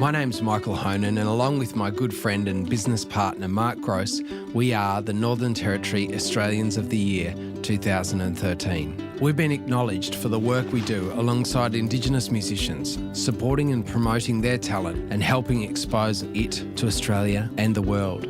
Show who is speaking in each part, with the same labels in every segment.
Speaker 1: My name's Michael Honan, and along with my good friend and business partner Mark Gross, we are the Northern Territory Australians of the Year 2013. We've been acknowledged for the work we do alongside Indigenous musicians, supporting and promoting their talent and helping expose it to Australia and the world.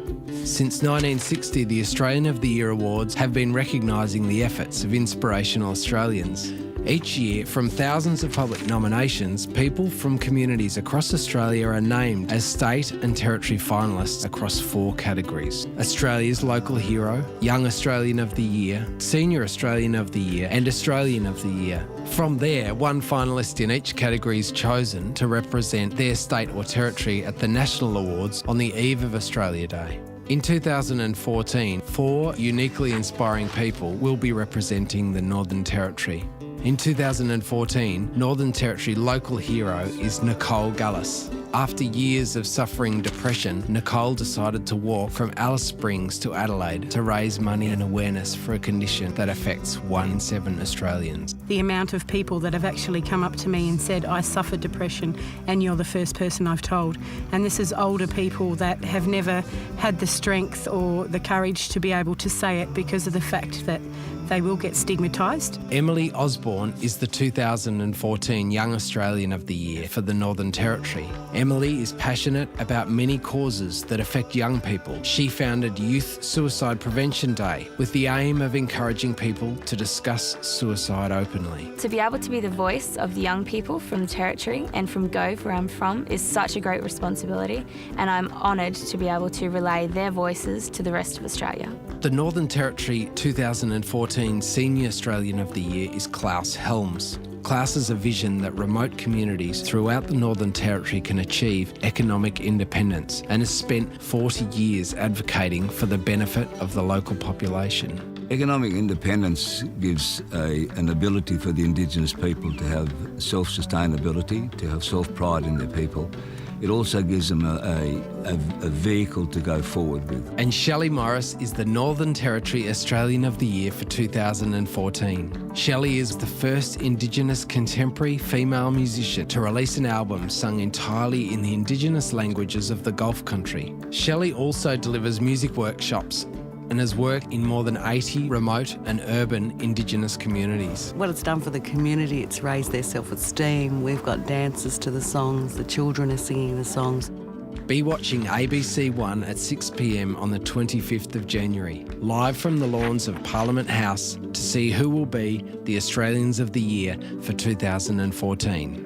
Speaker 1: Since 1960, the Australian of the Year Awards have been recognising the efforts of inspirational Australians. Each year, from thousands of public nominations, people from communities across Australia are named as state and territory finalists across 4 categories: Australia's Local Hero, Young Australian of the Year, Senior Australian of the Year and Australian of the Year. From there, one finalist in each category is chosen to represent their state or territory at the National Awards on the eve of Australia Day. In 2014, 4 uniquely inspiring people will be representing the Northern Territory. In 2014, Northern Territory Local Hero is Nicole Gullis. After years of suffering depression, Nicole decided to walk from Alice Springs to Adelaide to raise money and awareness for a condition that affects 1 in 7 Australians.
Speaker 2: The amount of people that have actually come up to me and said, I suffered depression and you're the first person I've told. And this is older people that have never had the strength or the courage to be able to say it because of the fact that they will get stigmatised.
Speaker 1: Emily Osborne is the 2014 Young Australian of the Year for the Northern Territory. Emily is passionate about many causes that affect young people. She founded Youth Suicide Prevention Day with the aim of encouraging people to discuss suicide openly.
Speaker 3: To be able to be the voice of the young people from the Territory and from Gove, where I'm from, is such a great responsibility, and I'm honoured to be able to relay their voices to the rest of Australia.
Speaker 1: The Northern Territory 2014 Senior Australian of the Year is Klaus Helms. Klaus has a vision that remote communities throughout the Northern Territory can achieve economic independence and has spent 40 years advocating for the benefit of the local population.
Speaker 4: Economic independence gives an ability for the Indigenous people to have self-sustainability, to have self-pride in their people. It also gives them a vehicle to go forward with.
Speaker 1: And Shelley Morris is the Northern Territory Australian of the Year for 2014. Shelley is the first Indigenous contemporary female musician to release an album sung entirely in the Indigenous languages of the Gulf country. Shelley also delivers music workshops and has worked in more than 80 remote and urban Indigenous communities.
Speaker 5: What it's done for the community, it's raised their self-esteem. We've got dances to the songs, the children are singing the songs.
Speaker 1: Be watching ABC 1 at 6 p.m. on the 25th of January, live from the lawns of Parliament House to see who will be the Australians of the Year for 2014.